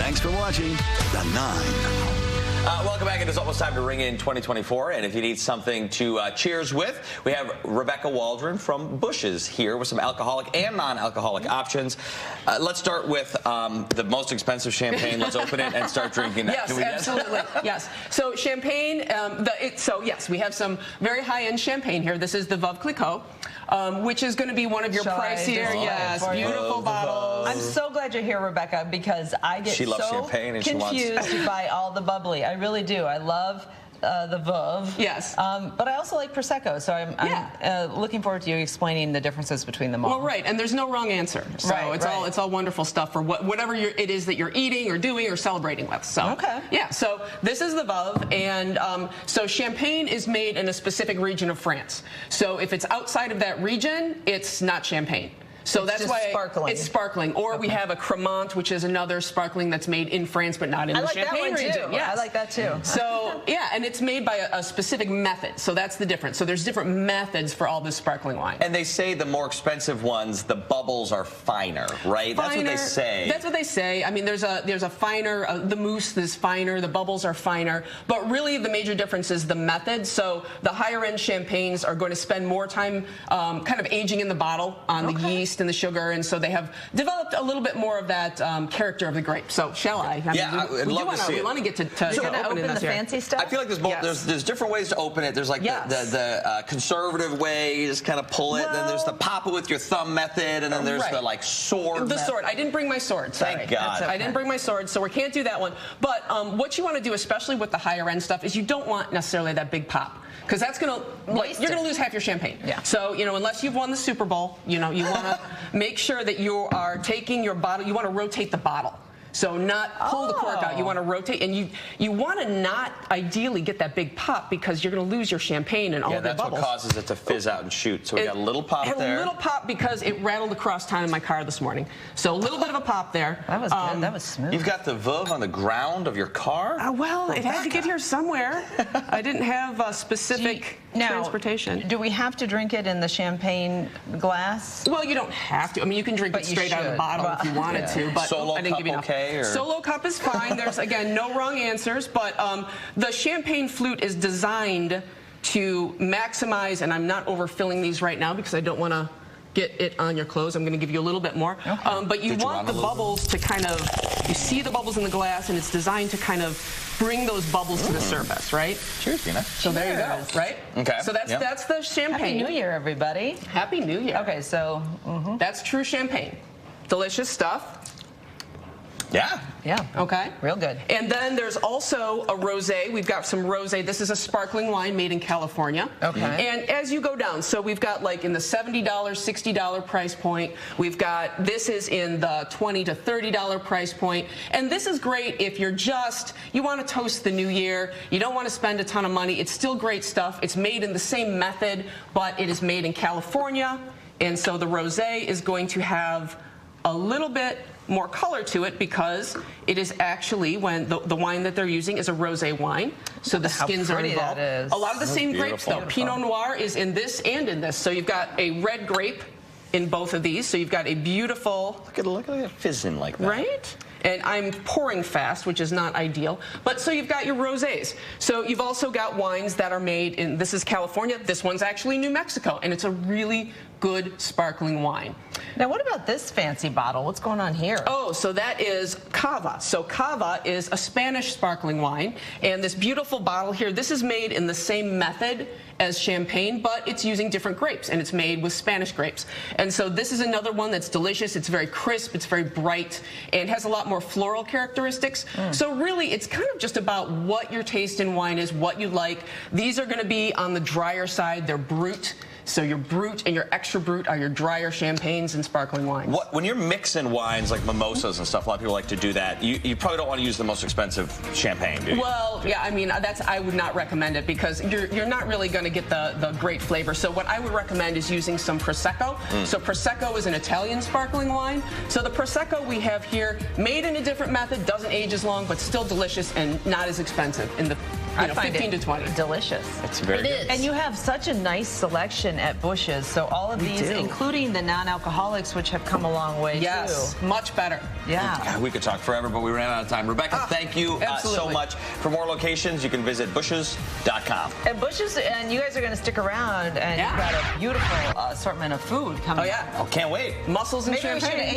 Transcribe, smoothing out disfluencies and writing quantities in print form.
Thanks for watching The 9. Welcome back. It is almost time to ring in 2024, and if you need something to cheers with, we have Rebecca Wauldron from Bush's here with some alcoholic and non-alcoholic options. Let's start with the most expensive champagne. Let's open it and start drinking it. Yes, absolutely. Yes. So champagne, yes, we have some very high-end champagne here. This is the Veuve Clicquot, which is going to be one of your pricier, yes, beautiful bottles. I'm so glad you're here, Rebecca, because I get so confused by all the bubbly. I really do. I love the Veuve. Yes. But I also like Prosecco, so I'm looking forward to you explaining the differences between them all. Well, right, and there's no wrong answer. So it's all wonderful stuff for whatever it is that you're eating or doing or celebrating with. So yeah, so this is the Veuve, and so champagne is made in a specific region of France. So if it's outside of that region, it's not champagne. So that's why it's sparkling. Or we have a Cremant, which is another sparkling that's made in France, but not in the Champagne region. Yes. I like that too. So yeah, and it's made by a specific method. So that's the difference. So there's different methods for all this sparkling wine. And they say the more expensive ones, the bubbles are finer, right? That's what they say. That's what they say. I mean, there's a finer, the mousse is finer, the bubbles are finer, but really the major difference is the method. So the higher end champagnes are going to spend more time kind of aging in the bottle on the yeast and the sugar, and so they have developed a little bit more of that character of the grape. So shall I? I'd love to see it. We want to get to open the fancy stuff. I feel like there's different ways to open it. There's like the conservative way, you just kind of pull it. Then there's the pop it with your thumb method, and then there's the like sword. The sword. I didn't bring my sword. Sorry. Thank God. I didn't bring my sword, so we can't do that one. But what you want to do, especially with the higher end stuff, is you don't want necessarily that big pop. Because that's going to, you're going to lose half your champagne. Yeah. So, unless you've won the Super Bowl, you want to make sure that you are taking your bottle, you want to rotate the bottle. So not pull the cork out. You want to rotate, and you want to not ideally get that big pop because you're going to lose your champagne and all the bubbles. Yeah, that's what causes it to fizz out and shoot. So we got a little pop there. A little pop because it rattled across town in my car this morning. So a little bit of a pop there. That was good. That was smooth. You've got the Veuve on the ground of your car? Well, it had to get here somewhere. I didn't have a specific transportation. Do we have to drink it in the champagne glass? Well, you don't have to. I mean, you can drink it straight out of the bottle if you wanted to. But Solo I didn't give you enough. Or? Solo cup is fine. There's, again, no wrong answers. But the champagne flute is designed to maximize, and I'm not overfilling these right now because I don't want to get it on your clothes. I'm going to give you a little bit more. Okay. But you want the bubbles to kind of, you see the bubbles in the glass, and it's designed to kind of bring those bubbles to the surface, right? Cheers, Tina. So there you go, right? Okay. So that's the champagne. Happy New Year, everybody. Happy New Year. Okay, so that's true champagne. Delicious stuff. Yeah. Yeah. Okay. Real good. And then there's also a rosé. We've got some rosé. This is a sparkling wine made in California. Okay. And as you go down, so we've got like in the $70, $60 price point. We've got, this is in the $20 to $30 price point. And this is great if you're you want to toast the new year. You don't want to spend a ton of money. It's still great stuff. It's made in the same method, but it is made in California. And so the rosé is going to have a little bit more color to it because it is actually, when the wine that they're using is a rosé wine, so the skins are involved. A lot of the same grapes though. Pinot Noir is in this and in this, so you've got a red grape in both of these, so you've got a beautiful. Look at it fizzing like that. Right? And I'm pouring fast, which is not ideal. But so you've got your rosés. So you've also got wines that are made in, this is California, this one's actually New Mexico, and it's a really good sparkling wine. Now, what about this fancy bottle? What's going on here? Oh, so that is Cava. So Cava is a Spanish sparkling wine, and this beautiful bottle here, this is made in the same method as champagne, but it's using different grapes, and it's made with Spanish grapes. And so this is another one that's delicious. It's very crisp, it's very bright, and has a lot more floral characteristics. So really, it's kind of just about what your taste in wine is, what you like. These are going to be on the drier side. They're brut. So your brut and your extra brut are your drier champagnes and sparkling wines. When you're mixing wines like mimosas and stuff, a lot of people like to do that. You probably don't want to use the most expensive champagne, do you? Well, yeah, I mean, I would not recommend it because you're not really going to get the great flavor. So what I would recommend is using some Prosecco. So Prosecco is an Italian sparkling wine. So the Prosecco we have here, made in a different method, doesn't age as long, but still delicious and not as expensive in the 15 to 20. Delicious. It's very good. And you have such a nice selection at Bush's. So all of these, including the non-alcoholics, which have come a long way too. Much better. Yeah. We could talk forever, but we ran out of time. Rebecca, thank you so much. For more locations, you can visit bushes.com. And Bush's, and you guys are going to stick around, and you've got a beautiful assortment of food coming. Oh, can't wait. Mussels and Maybe champagne.